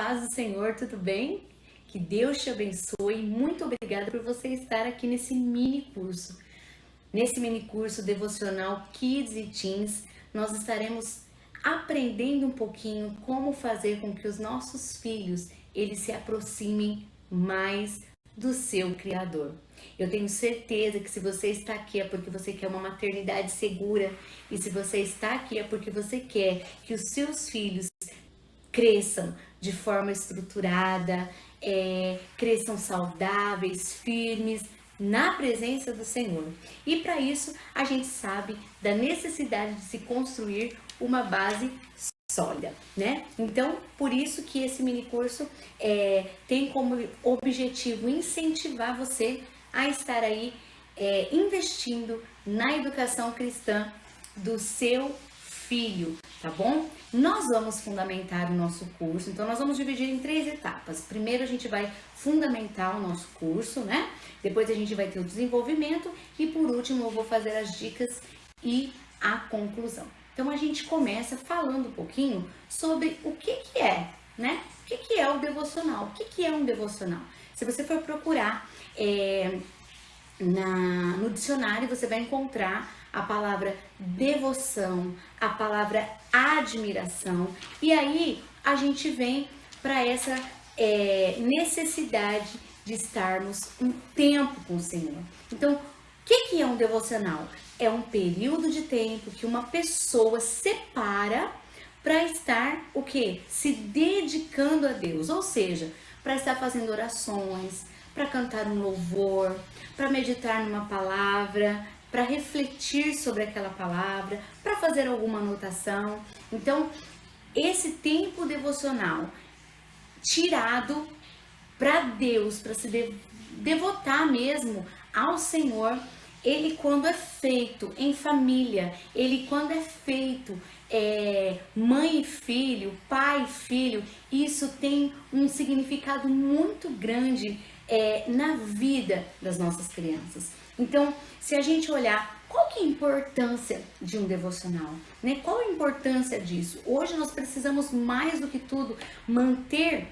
paz do Senhor, tudo bem? Que Deus te abençoe. Muito obrigada por você estar aqui nesse mini curso. Nesse mini curso devocional Kids e Teens, nós estaremos aprendendo um pouquinho como fazer com que os nossos filhos eles se aproximem mais do seu Criador. Eu tenho certeza que se você está aqui é porque você quer uma maternidade segura, e se você está aqui é porque você quer que os seus filhos cresçam de forma estruturada, cresçam saudáveis, firmes, na presença do Senhor. E para isso, a gente sabe da necessidade de se construir uma base sólida, né? Então, por isso que esse mini curso tem como objetivo incentivar você a estar aí investindo na educação cristã do seu filho, tá bom? Nós vamos fundamentar o nosso curso, então nós vamos dividir em 3 etapas. Primeiro a gente vai fundamentar o nosso curso, né? Depois a gente vai ter o desenvolvimento e por último eu vou fazer as dicas e a conclusão. Então a gente começa falando um pouquinho sobre o que é, né? O que é o devocional? O que é um devocional? Se você for procurar no dicionário, você vai encontrar a palavra devoção, a palavra admiração, e aí a gente vem para essa necessidade de estarmos um tempo com o Senhor. Então, o que é um devocional? É um período de tempo que uma pessoa separa para estar o quê? Se dedicando a Deus, ou seja, para estar fazendo orações, para cantar um louvor, para meditar numa palavra, para refletir sobre aquela palavra, para fazer alguma anotação. Então, esse tempo devocional tirado para Deus, para se devotar mesmo ao Senhor, ele quando é feito em família, ele quando é feito mãe e filho, pai e filho, isso tem um significado muito grande na vida das nossas crianças. Então, se a gente olhar, qual que é a importância de um devocional, né? Qual a importância disso? Hoje nós precisamos mais do que tudo manter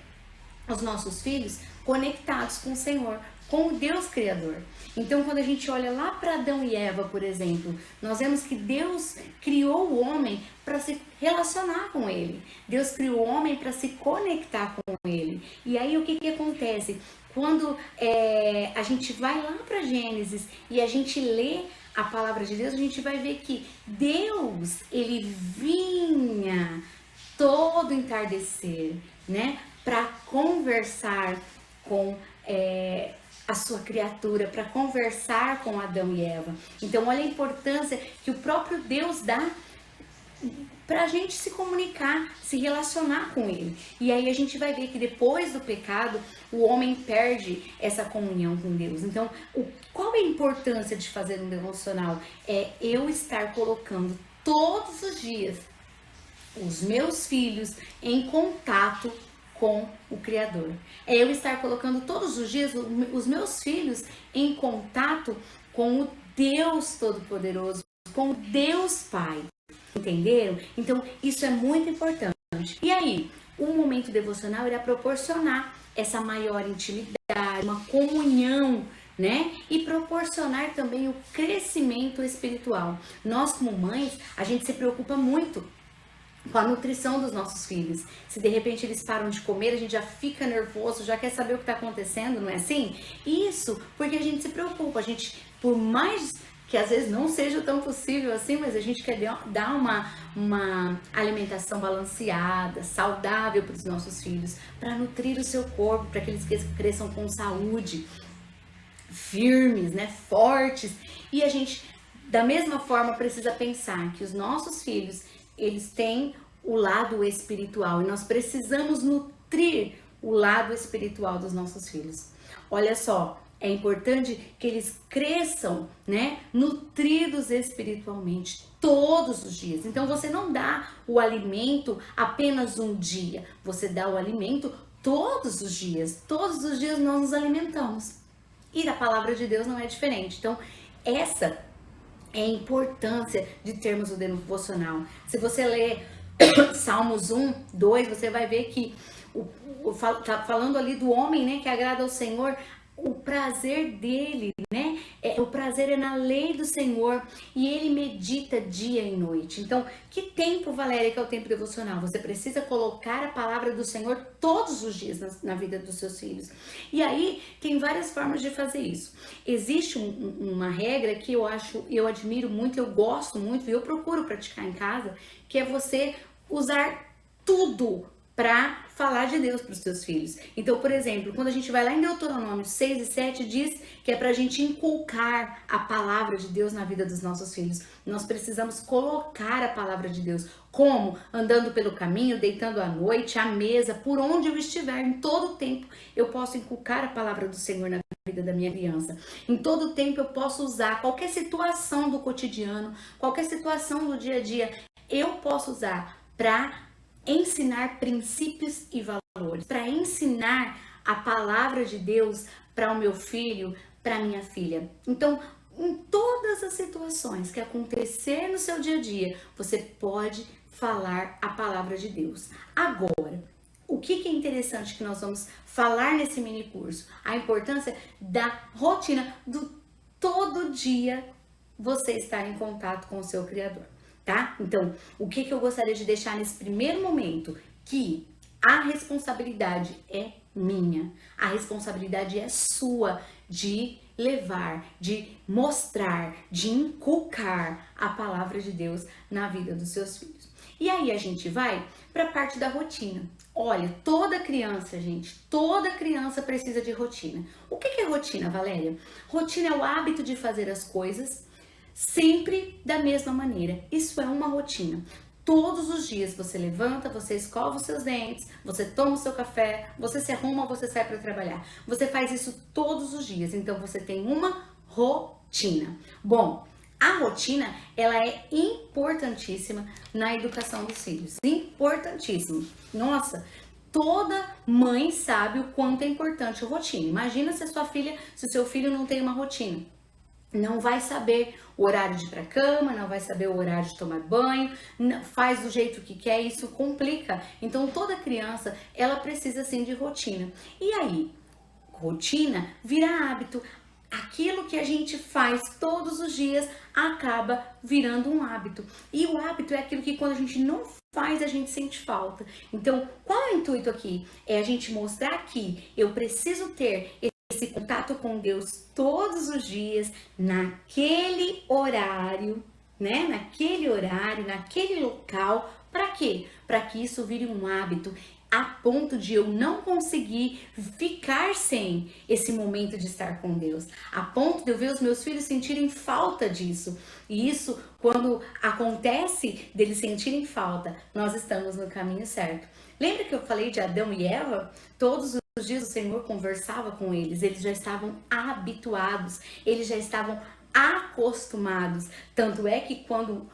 os nossos filhos conectados com o Senhor, com o Deus Criador. Então, quando a gente olha lá para Adão e Eva, por exemplo, nós vemos que Deus criou o homem para se relacionar com ele. Deus criou o homem para se conectar com ele. E aí, o que acontece? Quando a gente vai lá para Gênesis e a gente lê a palavra de Deus, a gente vai ver que Deus, ele vinha todo entardecer, né? Para conversar com a sua criatura, para conversar com Adão e Eva. Então, olha a importância que o próprio Deus dá para a gente se comunicar, se relacionar com ele. E aí a gente vai ver que depois do pecado, o homem perde essa comunhão com Deus. Então, qual é a importância de fazer um devocional? É eu estar colocando todos os dias os meus filhos em contato com o Criador. É eu estar colocando todos os dias os meus filhos em contato com o Deus Todo-Poderoso, com o Deus Pai. Entenderam? Então, isso é muito importante. E aí, o momento devocional irá proporcionar essa maior intimidade, uma comunhão, né? E proporcionar também o crescimento espiritual. Nós, como mães, a gente se preocupa muito com a nutrição dos nossos filhos. Se de repente eles param de comer, a gente já fica nervoso, já quer saber o que está acontecendo, não é assim? Isso porque a gente se preocupa, a gente, por mais que às vezes não seja tão possível assim, mas a gente quer dar uma alimentação balanceada, saudável para os nossos filhos, para nutrir o seu corpo, para que eles cresçam com saúde, firmes, né, fortes. E a gente, da mesma forma, precisa pensar que os nossos filhos, eles têm o lado espiritual e nós precisamos nutrir o lado espiritual dos nossos filhos. Olha só, é importante que eles cresçam, né, nutridos espiritualmente todos os dias. Então você não dá o alimento apenas um dia, você dá o alimento todos os dias. Todos os dias nós nos alimentamos. E da palavra de Deus não é diferente. Então, essa é a importância de termos o devocional. Se você ler Salmos 1, 2, você vai ver que tá falando ali do homem, né, que agrada ao Senhor, o prazer dele, né? O prazer é na lei do Senhor e ele medita dia e noite. Então, que tempo, Valéria, que é o tempo devocional? Você precisa colocar a palavra do Senhor todos os dias na vida dos seus filhos. E aí, tem várias formas de fazer isso. Existe uma regra que eu admiro muito, eu gosto muito e eu procuro praticar em casa, que é você usar tudo para falar de Deus para os seus filhos. Então, por exemplo, quando a gente vai lá em Deuteronômio 6 e 7, diz que é para a gente inculcar a palavra de Deus na vida dos nossos filhos. Nós precisamos colocar a palavra de Deus. Como? Andando pelo caminho, deitando à noite, à mesa, por onde eu estiver, em todo tempo, eu posso inculcar a palavra do Senhor na vida da minha criança. Em todo tempo eu posso usar qualquer situação do cotidiano, qualquer situação do dia a dia, eu posso usar para ensinar princípios e valores, para ensinar a palavra de Deus para o meu filho, para minha filha. Então, em todas as situações que acontecer no seu dia a dia, você pode falar a palavra de Deus. Agora, o que é interessante que nós vamos falar nesse mini curso? A importância da rotina do todo dia você estar em contato com o seu Criador. Tá? Então, o que eu gostaria de deixar nesse primeiro momento? Que a responsabilidade é minha, a responsabilidade é sua de levar, de mostrar, de inculcar a palavra de Deus na vida dos seus filhos. E aí a gente vai para a parte da rotina. Olha, toda criança, gente, toda criança precisa de rotina. O que é rotina, Valéria? Rotina é o hábito de fazer as coisas sempre da mesma maneira. Isso é uma rotina. Todos os dias você levanta, você escova os seus dentes, você toma o seu café, você se arruma, você sai para trabalhar. Você faz isso todos os dias, então você tem uma rotina. Bom, a rotina, ela é importantíssima na educação dos filhos. Importantíssimo. Nossa, toda mãe sabe o quanto é importante a rotina. Imagina se a sua filha, se o seu filho não tem uma rotina. Não vai saber o horário de ir para a cama, não vai saber o horário de tomar banho, faz do jeito que quer, isso complica. Então toda criança, ela precisa sim de rotina. E aí, rotina vira hábito. Aquilo que a gente faz todos os dias acaba virando um hábito. E o hábito é aquilo que quando a gente não faz, a gente sente falta. Então, qual é o intuito aqui? É a gente mostrar que eu preciso ter esse contato com Deus todos os dias, naquele horário, né? Naquele horário, naquele local. Para quê? Para que isso vire um hábito, a ponto de eu não conseguir ficar sem esse momento de estar com Deus, a ponto de eu ver os meus filhos sentirem falta disso. E isso, quando acontece deles sentirem falta, nós estamos no caminho certo. Lembra que eu falei de Adão e Eva? Todos os dias o Senhor conversava com eles já estavam habituados, eles já estavam acostumados. Tanto é que quando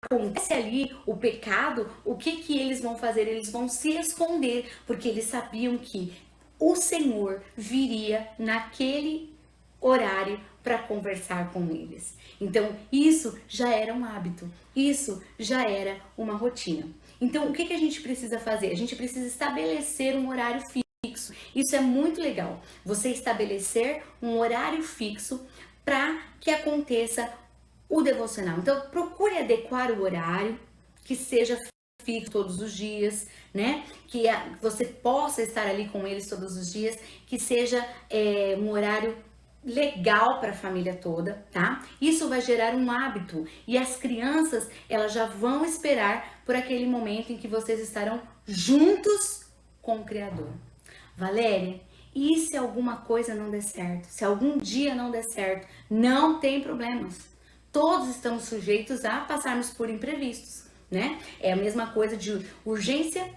acontece ali o pecado, o que eles vão fazer? Eles vão se esconder, porque eles sabiam que o Senhor viria naquele horário para conversar com eles. Então, isso já era um hábito, isso já era uma rotina. Então, o que a gente precisa fazer? A gente precisa estabelecer um horário fixo. Isso é muito legal. Você estabelecer um horário fixo para que aconteça o devocional. Então, procure adequar o horário, que seja fixo todos os dias, né? Que você possa estar ali com eles todos os dias, que seja um horário legal para a família toda, tá? Isso vai gerar um hábito e as crianças, elas já vão esperar por aquele momento em que vocês estarão juntos com o Criador. Valéria, e se alguma coisa não der certo? Se algum dia não der certo, não tem problemas. Todos estamos sujeitos a passarmos por imprevistos, né? É a mesma coisa de urgência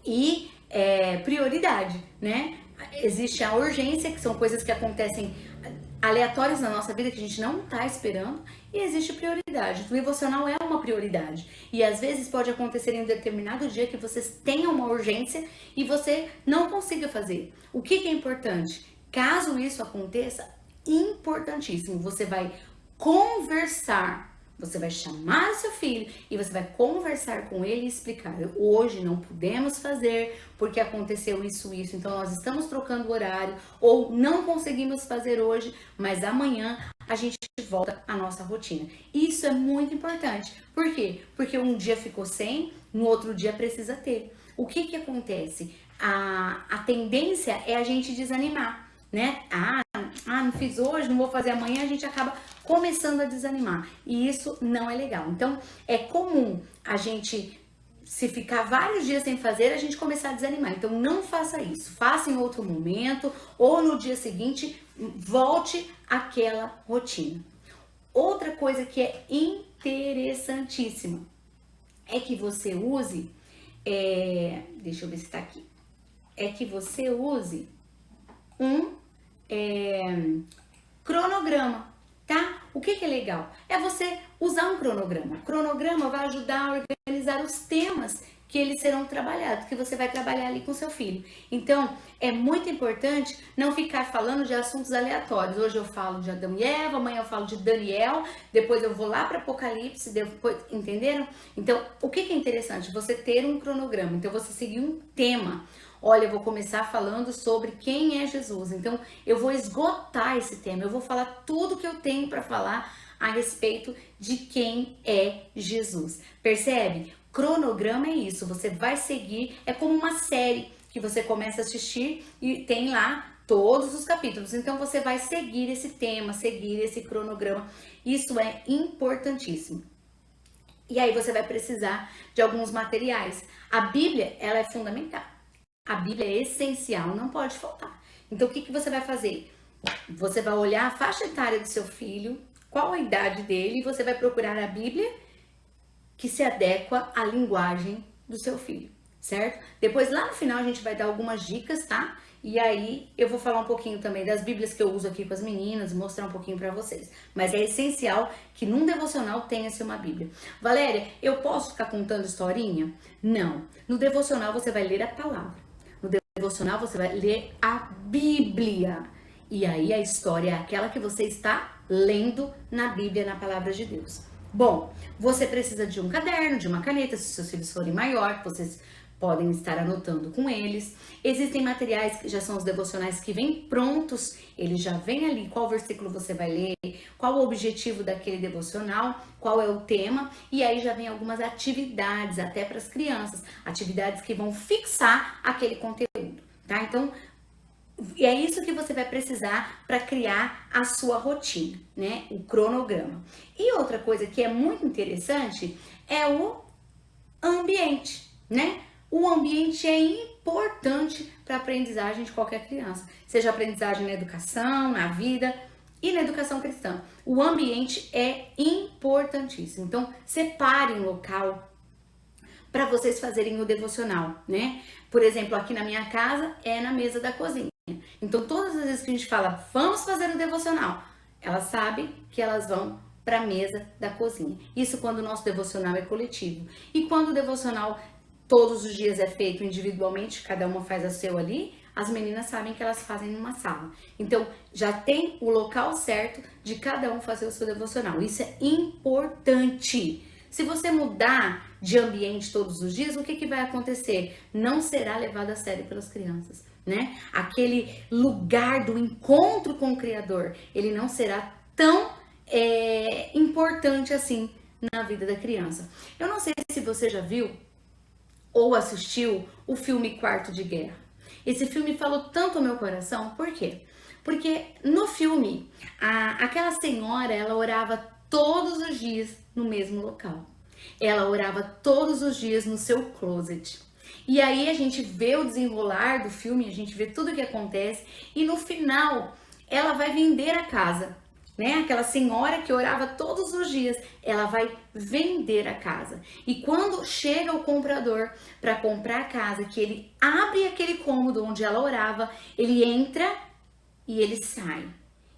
e prioridade, né? Existe a urgência, que são coisas que acontecem aleatórias na nossa vida que a gente não está esperando, e existe prioridade. O devocional é uma prioridade. E às vezes pode acontecer em um determinado dia que vocês tenham uma urgência e você não consiga fazer. O que é importante? Caso isso aconteça, importantíssimo, você vai conversar Você vai chamar seu filho e você vai conversar com ele e explicar: hoje não pudemos fazer porque aconteceu isso, então nós estamos trocando o horário, ou não conseguimos fazer hoje, mas amanhã a gente volta à nossa rotina. Isso é muito importante. Por quê? Porque um dia ficou sem, no outro dia precisa ter. O que acontece? A tendência é a gente desanimar, né? Não fiz hoje, não vou fazer amanhã, a gente acaba começando a desanimar. E isso não é legal. Então, é comum a gente, se ficar vários dias sem fazer, a gente começar a desanimar. Então, não faça isso. Faça em outro momento ou no dia seguinte, volte àquela rotina. Outra coisa que é interessantíssima é que você use, deixa eu ver se tá aqui, é que você use um cronograma, tá? O que é legal? É você usar um cronograma. O cronograma vai ajudar a organizar os temas que eles serão trabalhados, que você vai trabalhar ali com seu filho. Então, é muito importante não ficar falando de assuntos aleatórios. Hoje eu falo de Adão e Eva, amanhã eu falo de Daniel, depois eu vou lá para Apocalipse, depois, entenderam? Então, o que é interessante? Você ter um cronograma. Então, você seguir um tema. Olha, eu vou começar falando sobre quem é Jesus. Então, eu vou esgotar esse tema. Eu vou falar tudo que eu tenho para falar a respeito de quem é Jesus. Percebe? Cronograma é isso. Você vai seguir, é como uma série que você começa a assistir e tem lá todos os capítulos. Então, você vai seguir esse tema, seguir esse cronograma. Isso é importantíssimo. E aí, você vai precisar de alguns materiais. A Bíblia, ela é fundamental. A Bíblia é essencial, não pode faltar. Então, o que você vai fazer? Você vai olhar a faixa etária do seu filho, qual a idade dele, e você vai procurar a Bíblia que se adequa à linguagem do seu filho, certo? Depois, lá no final, a gente vai dar algumas dicas, tá? E aí, eu vou falar um pouquinho também das Bíblias que eu uso aqui com as meninas, mostrar um pouquinho pra vocês. Mas é essencial que num devocional tenha-se uma Bíblia. Valéria, eu posso ficar contando historinha? Não. No devocional, você vai ler a palavra. No devocional, você vai ler a Bíblia. E aí, a história é aquela que você está lendo na Bíblia, na palavra de Deus. Bom, você precisa de um caderno, de uma caneta, se seus filhos forem maiores, vocês podem estar anotando com eles. Existem materiais que já são os devocionais que vêm prontos, eles já vêm ali qual versículo você vai ler, qual o objetivo daquele devocional, qual é o tema, e aí já vem algumas atividades até para as crianças, atividades que vão fixar aquele conteúdo, tá? Então, é isso que você vai precisar para criar a sua rotina, né? O cronograma. E outra coisa que é muito interessante é o ambiente, né? O ambiente é importante para a aprendizagem de qualquer criança, seja aprendizagem na educação, na vida e na educação cristã. O ambiente é importantíssimo. Então, separe um local para vocês fazerem o devocional, né? Por exemplo, aqui na minha casa é na mesa da cozinha. Então, todas as vezes que a gente fala, vamos fazer o devocional, elas sabem que elas vão para a mesa da cozinha. Isso quando o nosso devocional é coletivo. E quando o devocional todos os dias é feito individualmente, cada uma faz a seu ali, as meninas sabem que elas fazem numa sala. Então, já tem o local certo de cada um fazer o seu devocional. Isso é importante. Se você mudar de ambiente todos os dias, o que vai acontecer? Não será levado a sério pelas crianças, né? Aquele lugar do encontro com o Criador, ele não será tão importante assim na vida da criança. Eu não sei se você já viu ou assistiu o filme Quarto de Guerra. Esse filme falou tanto ao meu coração, por quê? Porque no filme, aquela senhora, ela orava todos os dias no mesmo local. Ela orava todos os dias no seu closet. E aí a gente vê o desenrolar do filme, a gente vê tudo o que acontece e no final ela vai vender a casa, né? Aquela senhora que orava todos os dias, ela vai vender a casa. E quando chega o comprador para comprar a casa, que ele abre aquele cômodo onde ela orava, ele entra e ele sai.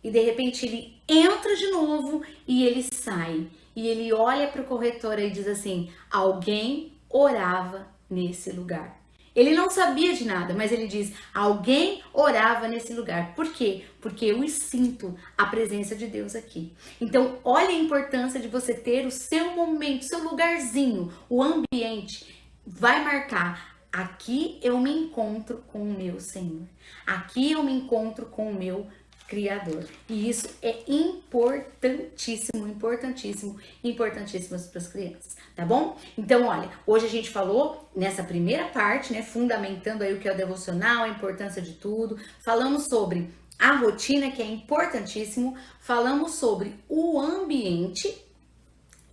E de repente ele entra de novo e ele sai. E ele olha para o corretor e diz assim: alguém orava nesse lugar. Ele não sabia de nada, mas ele diz: alguém orava nesse lugar. Por quê? Porque eu sinto a presença de Deus aqui. Então, olha a importância de você ter o seu momento, seu lugarzinho, o ambiente. Vai marcar: aqui eu me encontro com o meu Senhor. Aqui eu me encontro com o meu Criador. E isso é importantíssimo, importantíssimo, importantíssimo para as crianças, tá bom? Então, olha, hoje a gente falou nessa primeira parte, né, fundamentando aí o que é o devocional, a importância de tudo. Falamos sobre a rotina, que é importantíssimo. Falamos sobre o ambiente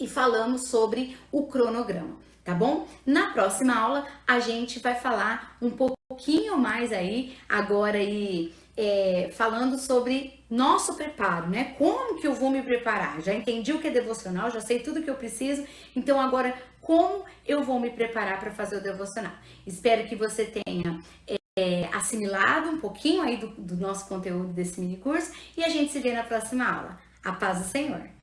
e falamos sobre o cronograma, tá bom? Na próxima aula a gente vai falar um pouquinho mais aí, agora aí, falando sobre nosso preparo, né? Como que eu vou me preparar? Já entendi o que é devocional, já sei tudo que eu preciso, então agora como eu vou me preparar para fazer o devocional? Espero que você tenha assimilado um pouquinho aí do nosso conteúdo desse mini curso e a gente se vê na próxima aula. A paz do Senhor!